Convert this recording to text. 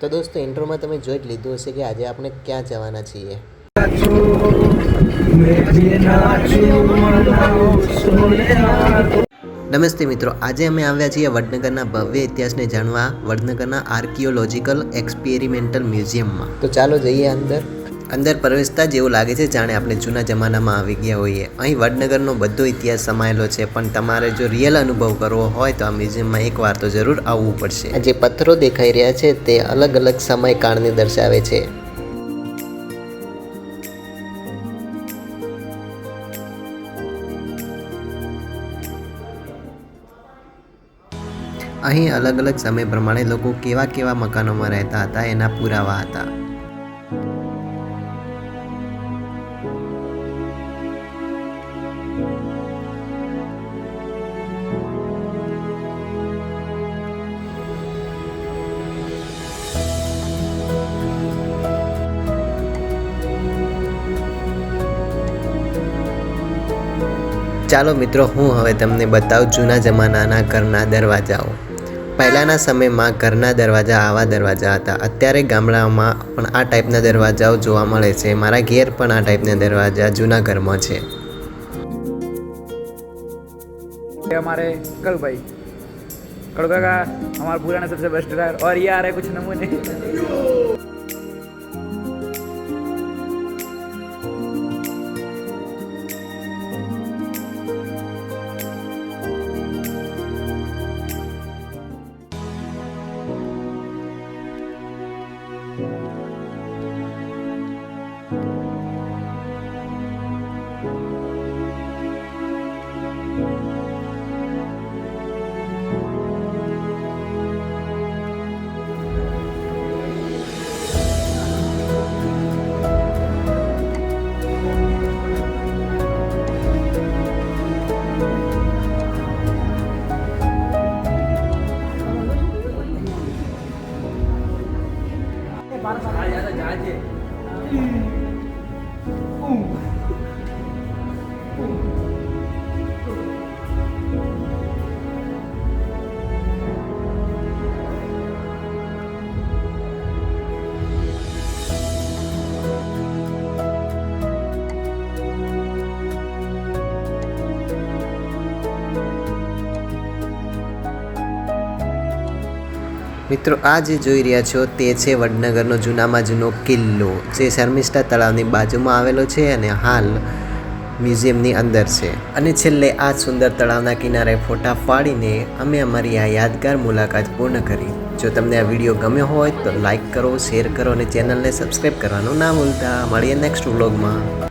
તો દોસ્તો ઇન્ટ્રોમાં તમે જોઈ જ લીધું હશે કે આજે આપણે ક્યાં જવાના છીએ. નમસ્તે મિત્રો, આજે અમે આવ્યા છીએ વડનગરના ભવ્ય ઇતિહાસને જાણવા વડનગરના આર્કિયોલોજીકલ એક્સપેરિમેન્ટલ મ્યુઝિયમમાં. તો ચાલો જઈએ અંદર પ્રવેશતા જેવું લાગે છે જાણે આપણે જૂના જમાનામાં આવી ગયા હોઈએ. અહીં વડનગરનો બધો ઇતિહાસ સમાયેલો છે, પણ તમારે જો રિયલ અનુભવ કરવો હોય તો આ મ્યુઝિયમમાં એકવાર તો જરૂર આવવું પડશે. આ જે પથ્થરો દેખાઈ રહ્યા છે તે અલગ અલગ સમયકાળને દર્શાવે છે. અહીં અલગ અલગ સમય પ્રમાણે લોકો કેવા કેવા મકાનોમાં રહેતા હતા એના પુરાવા હતા. ચાલો મિત્રો, હું હવે તમને બતાવું જૂના જમાનાના ઘરના દરવાજાઓ. પહેલાંના સમયમાં ઘરના દરવાજા આવા દરવાજા હતા. અત્યારે ગામડાઓમાં પણ આ ટાઈપના દરવાજાઓ જોવા મળે છે. મારા ઘેર પણ આ ટાઈપના દરવાજા જૂના ઘરમાં છે. हमारे कल भाई कड़का का हमारा पुराना सबसे बेस्ट ड्राइवर और ये आ रहे कुछ नमूने. મિત્રો, આ જે જોઈ રહ્યા છો તે છે વડનગરનો જૂનામાં જૂનો કિલ્લો, જે શર્મિષ્ઠા તળાવની બાજુમાં આવેલો છે અને હાલ મ્યુઝિયમની અંદર છે. અને છેલ્લે આ સુંદર તળાવના કિનારે ફોટા પાડીને અમે અમારી આ યાદગાર મુલાકાત પૂર્ણ કરી. જો તમને આ વિડીયો ગમ્યો હોય તો લાઈક કરો, શેર કરો અને ચેનલને સબસ્ક્રાઈબ કરવાનું ના ભૂલતા. મળીએ નેક્સ્ટ વ્લોગમાં.